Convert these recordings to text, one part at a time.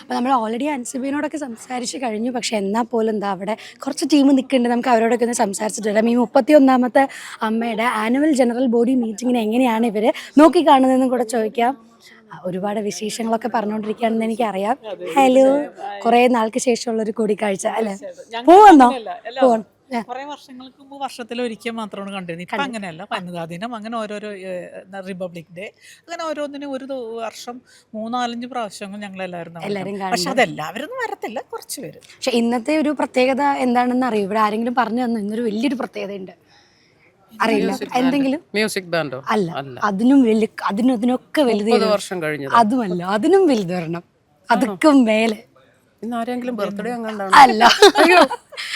അപ്പോൾ നമ്മൾ ഓൾറെഡി അൻസിബിനോടൊക്കെ സംസാരിച്ച് കഴിഞ്ഞു. പക്ഷേ എന്നാൽ പോലും എന്താ അവിടെ കുറച്ച് ടീം നിൽക്കുന്നുണ്ട്, നമുക്ക് അവരോടൊക്കെ ഒന്ന് സംസാരിച്ചിട്ട് വരാം. ഈ 31ാമത്തെ അമ്മയുടെ ആനുവൽ ജനറൽ ബോഡി മീറ്റിങ്ങിന് എങ്ങനെയാണ് ഇവർ നോക്കിക്കാണുന്നതെന്നും കൂടെ ചോദിക്കാം. ഒരുപാട് വിശേഷങ്ങളൊക്കെ പറഞ്ഞുകൊണ്ടിരിക്കുകയാണെന്ന് എനിക്കറിയാം. ഹലോ, കുറേ നാൾക്ക് ശേഷമുള്ളൊരു കൂടിക്കാഴ്ച അല്ലേ? പോവന്നോ? പോവാൻ കുറെ വർഷങ്ങൾക്ക് മുമ്പ് വർഷത്തിലൊരിക്കൽ മാത്രമാണ് കണ്ടിരുന്നത്. ഇപ്പം അങ്ങനെയല്ല. വനിതാ ദിനം, അങ്ങനെ ഓരോരോ റിപ്പബ്ലിക് ഡേ, അങ്ങനെ ഓരോന്നിനും ഒരു വർഷം 3-4 പ്രാവശ്യങ്ങൾ ഞങ്ങളെല്ലാവരും പക്ഷെ അതെല്ലാവരും വരത്തില്ല, കുറച്ച് പേര്. പക്ഷെ ഇന്നത്തെ ഒരു പ്രത്യേകത എന്താണെന്ന് അറിയും? ഇവിടെ ആരെങ്കിലും പറഞ്ഞു തന്നു ഇന്നൊരു വലിയൊരു പ്രത്യേകത ഉണ്ട്? അറിയില്ല. എന്തെങ്കിലും മ്യൂസിക് ബാൻഡോ? അല്ല, അതിനൊക്കെ വലുത് വർഷം കഴിഞ്ഞു. അതുമല്ല, അതിനും വലുത് വരണം, അതൊക്കെ മേലെ. ബർത്ത്ഡേ അല്ല.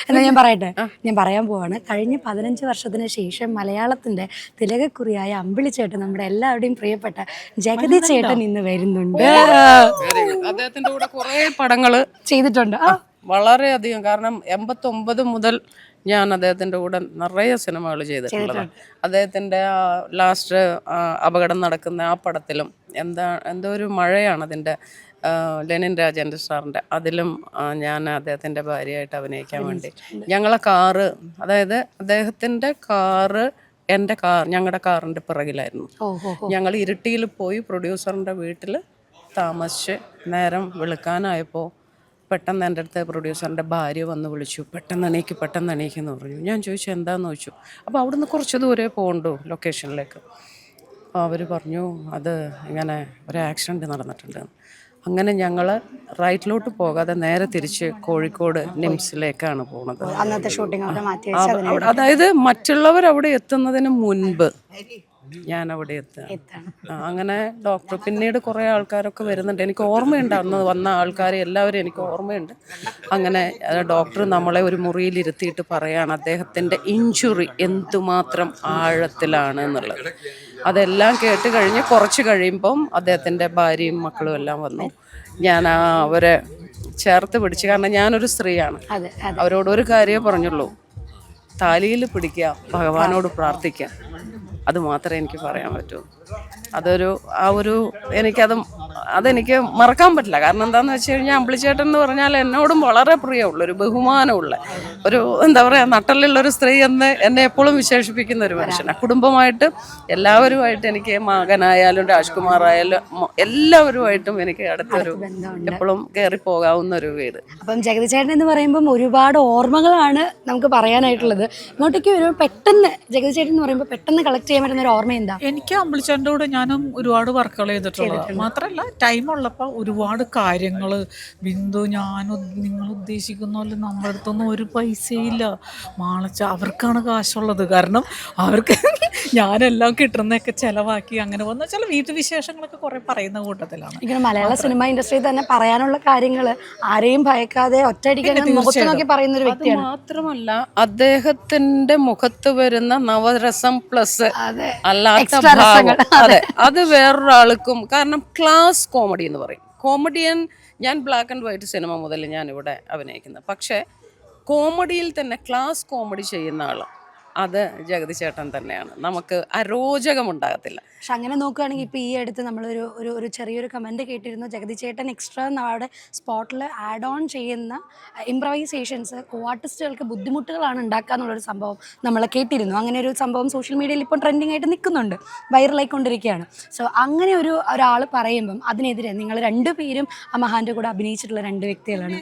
എന്നാ ഞാൻ പറയട്ടെ, ഞാൻ പറയാൻ പോവാണ്. കഴിഞ്ഞ 15 വർഷത്തിന് ശേഷം മലയാളത്തിന്റെ തിലകക്കുറിയായ അമ്പിളിച്ചേട്ടൻ, നമ്മുടെ എല്ലാവരുടെയും പ്രിയപ്പെട്ട ജഗതി ചേട്ടൻ ഇന്ന് വരുന്നുണ്ട്. അദ്ദേഹത്തിന്റെ കൂടെ കുറെ പടങ്ങള് ചെയ്തിട്ടുണ്ട്, വളരെയധികം. കാരണം 89 മുതൽ ഞാൻ അദ്ദേഹത്തിൻ്റെ കൂടെ നിറയെ സിനിമകൾ ചെയ്തിട്ടുള്ളതാണ്. അദ്ദേഹത്തിൻ്റെ ലാസ്റ്റ് അപകടം നടക്കുന്ന ആ പടത്തിലും എന്തോ ഒരു മഴയാണ് അതിൻ്റെ, ലെനിൻ രാജേന്ദ്ര സാറിൻ്റെ, അതിലും ഞാൻ അദ്ദേഹത്തിൻ്റെ ഭാര്യയായിട്ട് അഭിനയിക്കാൻ വേണ്ടി ഞങ്ങളെ കാറ്, അതായത് അദ്ദേഹത്തിൻ്റെ കാറ് ഞങ്ങളുടെ കാറിൻ്റെ പിറകിലായിരുന്നു. ഞങ്ങൾ ഇരിട്ടിയിൽ പോയി പ്രൊഡ്യൂസറിൻ്റെ വീട്ടിൽ താമസിച്ച് നേരം വെളുക്കാനായപ്പോൾ പെട്ടെന്ന് എൻ്റെ അടുത്ത് പ്രൊഡ്യൂസറിൻ്റെ ഭാര്യ വന്ന് വിളിച്ചു, പെട്ടെന്ന് എണീക്കെന്ന് പറഞ്ഞു. ഞാൻ ചോദിച്ചു എന്താണെന്ന് ചോദിച്ചു. അപ്പോൾ അവിടുന്ന് കുറച്ച് ദൂരെ പോകണ്ടു ലൊക്കേഷനിലേക്ക്. അപ്പോൾ അവർ പറഞ്ഞു അത് ഇങ്ങനെ ഒരു ആക്സിഡൻറ്റ് നടന്നിട്ടുണ്ട്. അങ്ങനെ ഞങ്ങൾ റൈറ്റിലോട്ട് പോകാതെ നേരെ തിരിച്ച് കോഴിക്കോട് നിംസിലേക്കാണ് പോകുന്നത്. അതായത് മറ്റുള്ളവർ അവിടെ എത്തുന്നതിന് മുൻപ് ഞാൻ അവിടെ എത്തുകയാണ്. അങ്ങനെ ഡോക്ടർ, പിന്നീട് കുറേ ആൾക്കാരൊക്കെ വരുന്നുണ്ട്, എനിക്ക് ഓർമ്മയുണ്ട് അന്ന് വന്ന ആൾക്കാരെ എല്ലാവരും എനിക്ക് ഓർമ്മയുണ്ട്. അങ്ങനെ ഡോക്ടർ നമ്മളെ ഒരു മുറിയിൽ ഇരുത്തിയിട്ട് പറയാണ് അദ്ദേഹത്തിൻ്റെ ഇഞ്ചുറി എന്തുമാത്രം ആഴത്തിലാണ് എന്നുള്ളത്. അതെല്ലാം കേട്ട് കഴിഞ്ഞ് കുറച്ച് കഴിയുമ്പം അദ്ദേഹത്തിൻ്റെ ഭാര്യയും മക്കളും എല്ലാം വന്നു. ഞാൻ അവരെ ചേർത്ത് പിടിച്ച്, കാരണം ഞാനൊരു സ്ത്രീയാണ്, അവരോടൊരു കാര്യമേ പറഞ്ഞുള്ളൂ, താലിയിൽ പിടിക്കുക, ഭഗവാനോട് പ്രാർത്ഥിക്കുക, അത് മാത്രമേ എനിക്ക് പറയാൻ പറ്റൂ. അതെനിക്ക് മറക്കാൻ പറ്റില്ല. കാരണം എന്താണെന്ന് വെച്ച് കഴിഞ്ഞാൽ അമ്പിളിച്ചേട്ടൻ എന്ന് പറഞ്ഞാൽ എന്നോടും വളരെ പ്രിയമുള്ള, ഒരു ബഹുമാനമുള്ള, ഒരു എന്താ പറയുക, നട്ടലുള്ളൊരു സ്ത്രീ എന്ന് എന്നെ എപ്പോഴും വിശേഷിപ്പിക്കുന്ന ഒരു മനുഷ്യനാണ്. കുടുംബമായിട്ട് എല്ലാവരുമായിട്ട്, എനിക്ക് മകനായാലും രാജ്കുമാറായാലും എല്ലാവരുമായിട്ടും എനിക്ക് അടുത്തൊരു, എപ്പോഴും കയറി പോകാവുന്ന ഒരു വീട്. അപ്പം ജഗതി ചേട്ടൻ എന്ന് പറയുമ്പം ഒരുപാട് ഓർമ്മകളാണ് നമുക്ക് പറയാനായിട്ടുള്ളത്. ഇങ്ങോട്ടേക്ക് ഒരു പെട്ടെന്ന് ജഗതി ചേട്ടൻ എന്ന് പറയുമ്പോൾ പെട്ടെന്ന് കളക്ട് ചെയ്യാൻ പറ്റുന്ന ഒരു ഓർമ്മ എന്താ? എനിക്ക് അമ്പിളിച്ചേട്ടൻ്റെ കൂടെ ഞാനും ഒരുപാട് വർക്കുകൾ ചെയ്തിട്ടുള്ളത് മാത്രമല്ല, ടൈമുള്ളപ്പോൾ ഒരുപാട് കാര്യങ്ങൾ. ബിന്ദു, നിങ്ങൾ ഉദ്ദേശിക്കുന്ന പോലെ നമ്മുടെ അടുത്തൊന്നും ഒരു പൈസയില്ല. അവർക്കാണ് കാശുള്ളത്. കാരണം അവർക്ക് ഞാനെല്ലാം കിട്ടുന്നതൊക്കെ ചിലവാക്കി അങ്ങനെ വന്ന ചില വീട്ടുവിശേഷങ്ങളൊക്കെ കുറെ പറയുന്ന കൂട്ടത്തിലാണ്. ഇങ്ങനെ മലയാള സിനിമ ഇൻഡസ്ട്രിയിൽ തന്നെ പറയാനുള്ള കാര്യങ്ങൾ ആരെയും ഭയക്കാതെ ഒറ്റയടിക്കാൻ മുഖത്ത് നോക്കി പറയുന്ന ഒരു വ്യക്തിയാണ്. മാത്രമല്ല അദ്ദേഹത്തിന്റെ മുഖത്ത് വരുന്ന നവരസം പ്ലസ് അല്ലാത്ത ഭാവം, അതെ, അത് വേറൊരാൾക്കും. കാരണം ക്ലാസ് കോമഡി എന്ന് പറയും. കോമഡിയൻ, ഞാൻ ബ്ലാക്ക് ആൻഡ് വൈറ്റ് സിനിമ മുതൽ ഞാൻ ഇവിടെ അഭിനയിക്കുന്നത്. പക്ഷേ കോമഡിയിൽ തന്നെ ക്ലാസ് കോമഡി ചെയ്യുന്ന ആൾ അത് ജഗതി ചേട്ടൻ തന്നെയാണ്. നമുക്ക് അരോചകമുണ്ടാകത്തില്ല. പക്ഷെ അങ്ങനെ നോക്കുകയാണെങ്കിൽ ഇപ്പോൾ ഈ അടുത്ത് നമ്മളൊരു ഒരു ചെറിയൊരു കമൻറ്റ് കേട്ടിരുന്നു, ജഗതി ചേട്ടൻ എക്സ്ട്രാ അവിടെ സ്പോട്ടിൽ ആഡ് ഓൺ ചെയ്യുന്ന ഇംപ്രവൈസേഷൻസ് ആർട്ടിസ്റ്റുകൾക്ക് ബുദ്ധിമുട്ടുകളാണ് ഉണ്ടാക്കുക എന്നുള്ളൊരു സംഭവം നമ്മൾ കേട്ടിരുന്നു. അങ്ങനെ ഒരു സംഭവം സോഷ്യൽ മീഡിയയിൽ ഇപ്പോൾ ട്രെൻഡിങ് ആയിട്ട് നിൽക്കുന്നുണ്ട്, വൈറലായിക്കൊണ്ടിരിക്കുകയാണ്. സോ അങ്ങനെ ഒരാൾ പറയുമ്പം അതിനെതിരെ നിങ്ങൾ രണ്ടുപേരും ആ മഹാൻ്റെ കൂടെ അഭിനയിച്ചിട്ടുള്ള രണ്ട് വ്യക്തികളാണ്.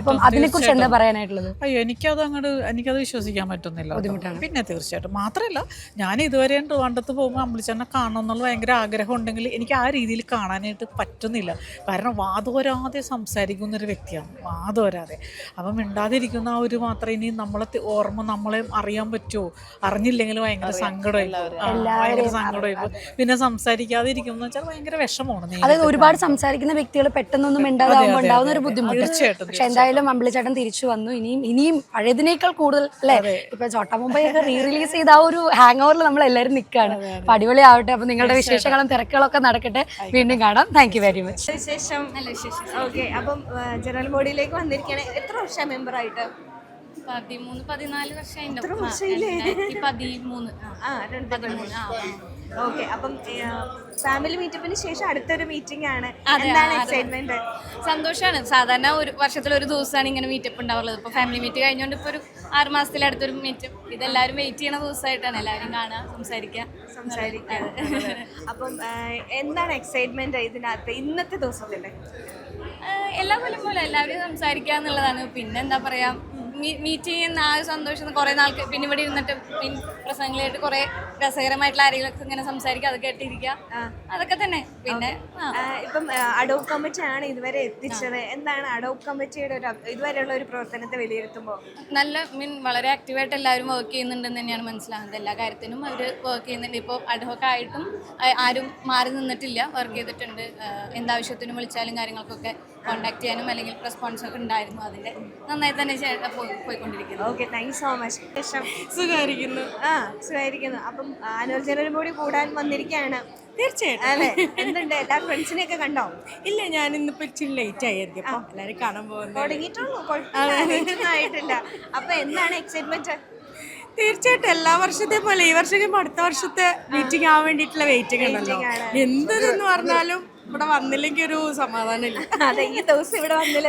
അപ്പം അതിനെക്കുറിച്ച് എന്താ പറയാനായിട്ടുള്ളത്? എനിക്കത് വിശ്വസിക്കാൻ പറ്റുന്നില്ല. ബുദ്ധിമുട്ടാണ്. പിന്നെ തീർച്ചയായിട്ടും. മാത്രമല്ല, ഞാൻ ഇതുവരെ ട്രിവാൻഡ്രത്ത് പോകുമ്പോൾ അമ്പിളിച്ചേട്ടനെ കാണണം എന്നുള്ള ഭയങ്കര ആഗ്രഹം ഉണ്ടെങ്കിൽ എനിക്ക് ആ രീതിയിൽ കാണാനായിട്ട് പറ്റുന്നില്ല. കാരണം വാതോരാതെ സംസാരിക്കുന്നൊരു വ്യക്തിയാണ്, വാതോരാതെ. അപ്പം മിണ്ടാതിരിക്കുന്ന ആ ഒരു മാത്രം ഇനി നമ്മളെ അറിയാൻ പറ്റുമോ? അറിഞ്ഞില്ലെങ്കിൽ ഭയങ്കര സങ്കടമായിപ്പോൾ പിന്നെ സംസാരിക്കാതെ ഇരിക്കുന്ന വെച്ചാൽ ഭയങ്കര വിഷമമാണ്. അതായത് ഒരുപാട് സംസാരിക്കുന്ന വ്യക്തികൾ പെട്ടെന്നൊന്നും മിണ്ടാതാകുമ്പോൾ ഉണ്ടാവുന്ന ഒരു ബുദ്ധിമുട്ട്. തീർച്ചയായിട്ടും. പക്ഷെ എന്തായാലും അമ്പിളിച്ചേട്ടൻ തിരിച്ചു വന്നു. ഇനിയും പഴയതിനേക്കാൾ കൂടുതൽ അല്ലേ? ഇപ്പൊ ചോട്ടാ മുംബൈ ഒക്കെ റിലീസ് ചെയ്ത ആ ഒരു ഹാങ് ഓവറിൽ നമ്മൾ എല്ലാവരും നിൽക്കുകയാണ്. അപ്പൊ അടിപൊളിയാവട്ടെ. അപ്പൊ നിങ്ങളുടെ വിശേഷങ്ങളും തിരക്കുകളൊക്കെ നടക്കട്ടെ. വീണ്ടും കാണാം. Thank you very much. വിശേഷം നല്ല വിശേഷം. ഓക്കെ, അപ്പം ജനറൽ ബോഡിയിലേക്ക് വന്നിരിക്കുകയാണ്. എത്ര വർഷം മെമ്പർ ആയിട്ട്? 13-14 വർഷം. ഓക്കെ, അപ്പം ഫാമിലി മീറ്റപ്പിന് ശേഷം അടുത്തൊരു മീറ്റിംഗ് ആണ്. എന്താണ് എക്സൈറ്റ്മെന്റ്? സന്തോഷമാണ്. സാധാരണ ഒരു വർഷത്തിലൊരു ദിവസമാണ് ഇങ്ങനെ മീറ്റപ്പ് ഉണ്ടാവുള്ളത്. ഇപ്പോൾ ഫാമിലി മീറ്റ് കഴിഞ്ഞുകൊണ്ട് ഇപ്പോൾ ഒരു 6 മാസത്തിലടുത്തൊരു മീറ്റപ്പ്. ഇതെല്ലാവരും വെയിറ്റ് ചെയ്യണ ദിവസമായിട്ടാണ്. എല്ലാവരും കാണുക, സംസാരിക്കുക. അപ്പം എന്താണ് എക്സൈറ്റ്മെന്റ് ഇതിനകത്ത് ഇന്നത്തെ ദിവസത്തിന്റെ? എല്ലാ കൊല്ലം പോലെ എല്ലാവരും സംസാരിക്കുക എന്നുള്ളതാണ്. പിന്നെ എന്താ പറയുക, മീറ്റ് ചെയ്യുന്ന ആ ഒരു സന്തോഷം കുറേ നാൾക്ക് പിന്നെ ഇവിടെ ഇരുന്നിട്ട് പ്രസംഗങ്ങളായിട്ട് കുറേ രസകരമായിട്ടുള്ള ആരെങ്കിലുമൊക്കെ ഇങ്ങനെ സംസാരിക്കുക, അത് കേട്ടിരിക്കുക, അതൊക്കെ തന്നെ. പിന്നെ ഇപ്പം അഡോബ് കമ്മിറ്റി ആണ് ഇതുവരെ എത്തിച്ചത്. എന്താണ് അഡോബ് കമ്മിറ്റിയുടെ ഇതുവരെയുള്ള ഒരു പ്രവർത്തനത്തെ വിലയിരുത്തുമ്പോൾ? നല്ല വളരെ ആക്റ്റീവായിട്ട് എല്ലാവരും വർക്ക് ചെയ്യുന്നുണ്ടെന്ന് തന്നെയാണ് മനസ്സിലാകുന്നത്. എല്ലാ കാര്യത്തിനും അവർ വർക്ക് ചെയ്യുന്നുണ്ട്. ഇപ്പോൾ അഡ്ഹോക്ക് ആയിട്ടും ആരും മാറി നിന്നിട്ടില്ല, വർക്ക് ചെയ്തിട്ടുണ്ട്. എന്താവശ്യത്തിനും വിളിച്ചാലും കാര്യങ്ങൾക്കൊക്കെ കോൺടാക്ട് ചെയ്യാനും അല്ലെങ്കിൽ റെസ്പോൺസ് ഒക്കെ ഉണ്ടായിരുന്നു. അതിൻ്റെ നന്നായി തന്നെ പോയിക്കൊണ്ടിരിക്കുന്നു. Okay, thank you so much. സുഖമായിരിക്കുന്നു. സുഖമായിരിക്കുന്നു. അപ്പം ആനുവൽ ജനറൽ ബോഡി കൂടാൻ വന്നിരിക്കുകയാണ്. തീർച്ചയായിട്ടും അല്ലേ? എന്തുണ്ട്, എല്ലാ ഫ്രണ്ട്സിനെയൊക്കെ കണ്ടോ? ഇല്ല, ഞാൻ ഇന്നിപ്പോ ഇച്ചിരി ലേറ്റ് ആയിരിക്കും. അപ്പൊ എല്ലാരും കാണാൻ പോകുന്നത് തുടങ്ങിയിട്ടുള്ളൂ, ആയിട്ടില്ല. അപ്പൊ എന്താണ് എക്സൈറ്റ്മെന്റ്? തീർച്ചയായിട്ടും എല്ലാ വർഷത്തെ പോലെ ഈ വർഷം അടുത്ത വർഷത്തെ മീറ്റിംഗ് ആവാൻ വേണ്ടിയിട്ടുള്ള വെയിറ്റിംഗ് ഉണ്ടല്ലോ. എന്തെന്ന് പറഞ്ഞാലും ഇവിടെ വന്നില്ലെങ്കിൽ ഒരു സമാധാനം ഇല്ല. അതെ, ഈ ദിവസം ഇവിടെ വന്നില്ല.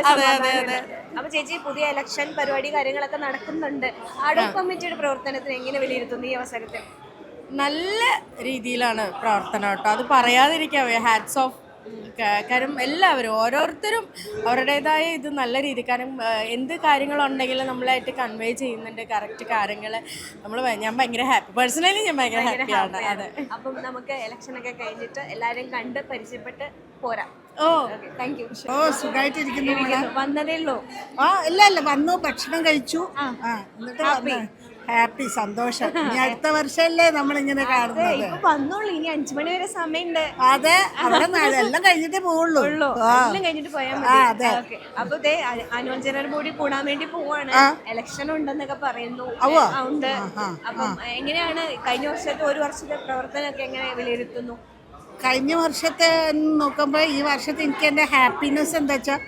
അപ്പൊ ചേച്ചി, പുതിയ ഇലക്ഷൻ പരിപാടി കാര്യങ്ങളൊക്കെ നടക്കുന്നുണ്ട്. അഡോബ് കമ്മിറ്റിയുടെ പ്രവർത്തനത്തിന് എങ്ങനെ വിലയിരുത്തുന്നു ഈ അവസരത്തിൽ? നല്ല രീതിയിലാണ് പ്രവർത്തനം കേട്ടോ, അത് പറയാതിരിക്കാൻ ഹാറ്റ്സ് ഓഫ്. കാരണം എല്ലാവരും ഓരോരുത്തരും അവരുടേതായ ഇത് നല്ല രീതി, കാരണം എന്ത് കാര്യങ്ങളുണ്ടെങ്കിലും നമ്മളായിട്ട് കൺവേ ചെയ്യുന്നുണ്ട് കറക്റ്റ് കാര്യങ്ങൾ. ഞാൻ ഭയങ്കര ഹാപ്പി, പേഴ്സണലി ഞാൻ ഭയങ്കര ഹാപ്പിയാണ്. അതെ, അപ്പം നമുക്ക് ഇലക്ഷനൊക്കെ കഴിഞ്ഞിട്ട് എല്ലാവരും കണ്ട് പരിചയപ്പെട്ട് പോരാം. Thank you. സുഖമായിട്ടിരിക്കുന്നു. വന്നതേ ഉള്ളൂ? ഇല്ല, വന്നു, ഭക്ഷണം കഴിച്ചു, എന്നിട്ട് ഹാപ്പി, സന്തോഷം. ഇനി അടുത്ത വർഷമല്ലേ നമ്മളിങ്ങനെ കാണുന്നത്. ഇപ്പൊ വന്നോളൂ, ഇനി 5 മണി വരെ സമയമുണ്ട്. അതെ, അവിടെ എല്ലാം കഴിഞ്ഞിട്ടേ പോവുള്ളൂ. എല്ലാം കഴിഞ്ഞിട്ട് പോയാൽ മതി. അപ്പൊ ആനുവൽ ജനറൽ ബോഡി കൂടാൻ വേണ്ടി പോവാണ്. ഇലക്ഷൻ ഉണ്ടെന്നൊക്കെ പറയുന്നു. ഉണ്ട്. അപ്പം എങ്ങനെയാണ് കഴിഞ്ഞ വർഷത്തെ ഒരു വർഷത്തെ പ്രവർത്തനമൊക്കെ എങ്ങനെ വിലയിരുത്തുന്നു? കഴിഞ്ഞ വർഷത്തെ നോക്കുമ്പോ ഈ വർഷത്തെ എനിക്ക് എന്റെ ഹാപ്പിനെസ് എന്താ വെച്ചാൽ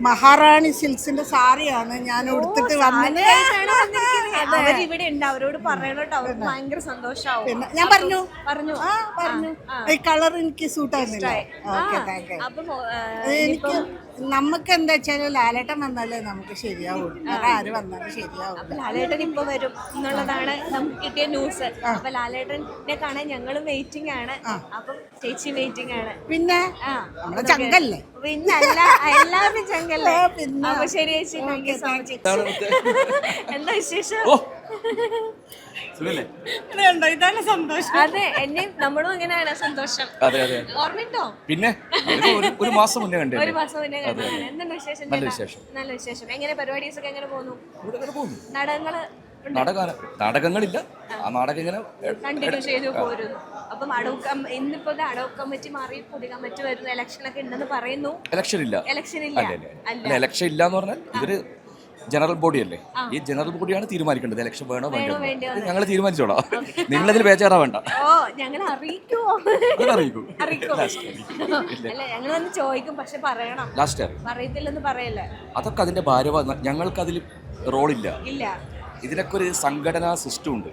മഹാറാണി സിൽക്സിന്റെ സാരിയാണ് ഞാൻ ഉടുത്തിട്ട് വന്നത്. അവരിവിടെ ഉണ്ട്, അവരോട് പറയണോട്ടോ, അവർക്ക് ഭയങ്കര സന്തോഷാവും. പിന്നെ ഞാൻ പറഞ്ഞു ഈ കളർ എനിക്ക് സൂട്ട് ആയിരുന്നില്ല. Okay, thank you. എനിക്ക് നമുക്ക് എന്താ വെച്ചാല് ലാലേട്ടൻ വന്നാലേ നമുക്ക് ശരിയാവുള്ളൂ, ആര് വന്നാലും ശരിയാവും. അപ്പൊ ലാലേട്ടൻ ഇപ്പൊ വരും എന്നുള്ളതാണ് നമുക്ക് കിട്ടിയ ന്യൂസ്. അപ്പൊ ലാലേട്ടനെ കാണാൻ ഞങ്ങളും വെയിറ്റിംഗ് ആണ്. അപ്പം ചേച്ചി വെയിറ്റിംഗ് ആണ്. പിന്നെ നമ്മുടെ ചങ്കല്ലേ? പിന്നെ അല്ല, എല്ലാവരും ചങ്കല്ലേ? അപ്പൊ ശരി ചേച്ചി, താങ്ക് യു സോ മച്ച്. എന്താ വിശേഷം? ഇതാണ് സന്തോഷം. അതെ, എന്നെ നമ്മളും അങ്ങനെയാണ് സന്തോഷം. ഓർമ്മയുണ്ടോ? പിന്നെ ഒരു മാസം മുന്നേ കണ്ടു. ഒരു മാസം മുന്നേ കണ്ടതാണ്. എന്താണ് വിശേഷം? നല്ല വിശേഷം. എങ്ങനെ പരിപാടീസ് ഒക്കെ എങ്ങനെ പോകുന്നു? നാടകങ്ങളില്ല, ആ നാടകം ഇങ്ങനെ കണ്ടിന്യൂ ചെയ്തു പോരുന്നു. അപ്പം ഇന്നിപ്പോ അഡോബ് കമ്മിറ്റി മാറി പുതിയ കമ്മിറ്റി വരുന്നു, ഇലക്ഷൻ ഒക്കെ ഉണ്ടെന്ന് പറയുന്നു. ഇലക്ഷൻ ഇല്ല ഇലക്ഷൻ ഇല്ല എന്ന് പറഞ്ഞാൽ ഇവര് ജനറൽ ബോഡി അല്ലേ, ഈ ജനറൽ ബോഡിയാണ് തീരുമാനിക്കേണ്ടത് ഇലക്ഷൻ വേണോ വേണ്ടോ. ഞങ്ങൾ തീരുമാനിച്ചോളാം, നിങ്ങളതിൽ ബേജാറാ വേണ്ട. ഓ, ഞങ്ങൾ അറിയിക്കൂ. അല്ല, ഞങ്ങൾ വന്ന് ചോദിക്കും, പക്ഷെ പറയണം. പറയത്തില്ലെന്ന് പറയല്ലേ? അതൊക്കെ അതിന്റെ ഭാരവാ. ഞങ്ങൾക്ക് അതിൽ റോളില്ല. ഇല്ല, ഇതിനൊക്കെ ഒരു സംഘടനാ സിസ്റ്റം ഉണ്ട്.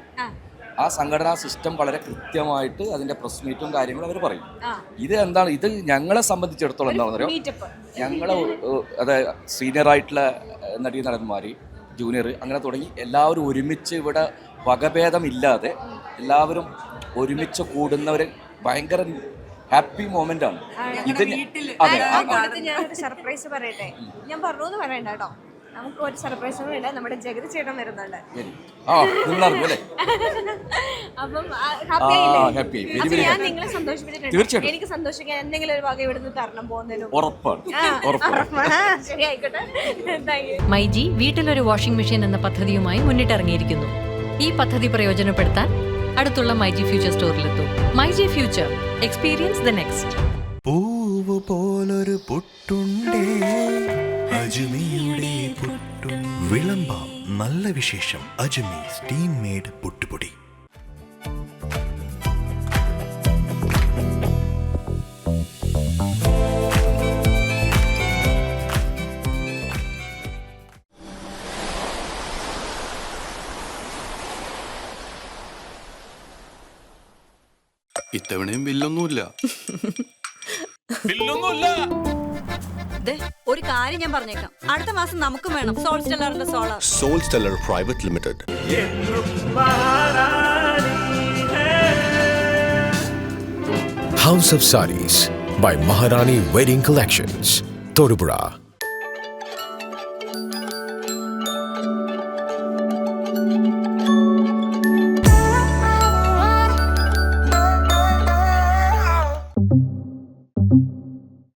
ആ സംഘടനാ സിസ്റ്റം വളരെ കൃത്യമായിട്ട് അതിന്റെ പ്രസ് മീറ്റും കാര്യങ്ങളും അവർ പറയും. ഇത് എന്താണ്, ഇത് ഞങ്ങളെ സംബന്ധിച്ചിടത്തോളം എന്താണെന്ന് അറിയാം, ഞങ്ങളെ അതായത് സീനിയർ ആയിട്ടുള്ള നടന്മാർ, ജൂനിയർ, അങ്ങനെ തുടങ്ങി എല്ലാവരും ഒരുമിച്ച് ഇവിടെ വകഭേദമില്ലാതെ എല്ലാവരും ഒരുമിച്ച് കൂടുന്നവർ ഭയങ്കര ഹാപ്പി മൊമെന്റ് ആണ് ഇത്. ഞാനൊരു സർപ്രൈസ് പറയട്ടെ, ഞാൻ പറഞ്ഞു പറയണ്ട കേട്ടോ. നമുക്ക് ഒരു സർപ്രൈസ് ഉണ്ട്, നമ്മുടെ ജഗതി ചേട്ടൻ വരുന്നുണ്ട്. അപ്പം ഞാൻ നിങ്ങളെ സന്തോഷിപ്പിച്ചിട്ടുണ്ട്. എനിക്ക് സന്തോഷിക്കാൻ എന്തെങ്കിലും ഒരു വക ഇവിടുന്ന് തരണം പോകുന്നതിനും. ശരി, ആയിക്കോട്ടെ. മൈജി വീട്ടിലൊരു വാഷിംഗ് മെഷീൻ എന്ന പദ്ധതിയുമായി മുന്നിട്ടിറങ്ങിയിരിക്കുന്നു. ഈ പദ്ധതി പ്രയോജനപ്പെടുത്താൻ അടുത്തുള്ള മൈജി ഫ്യൂച്ചർ സ്റ്റോറിലെത്തും. MyG future, experience the next. പൂവ് പോലൊരു പുട്ടുണ്ടേ അജ്മിയുടെ പുട്ടും. വിളമ്പാം നല്ല വിശേഷം. അജ്മി സ്റ്റീം മെയ്ഡ് പുട്ടുപൊടി. ഇത്തവണയും ബില്ലൊന്നുമില്ല. ഒരു കാര്യം ഞാൻ പറഞ്ഞേക്കാം, അടുത്ത മാസം നമുക്കും വേണം സോൾ സ്റ്റെല്ലറിന്റെ solar. Sol Stellar private limited. House of Sarees by Maharani Wedding Collections, Todupuzha.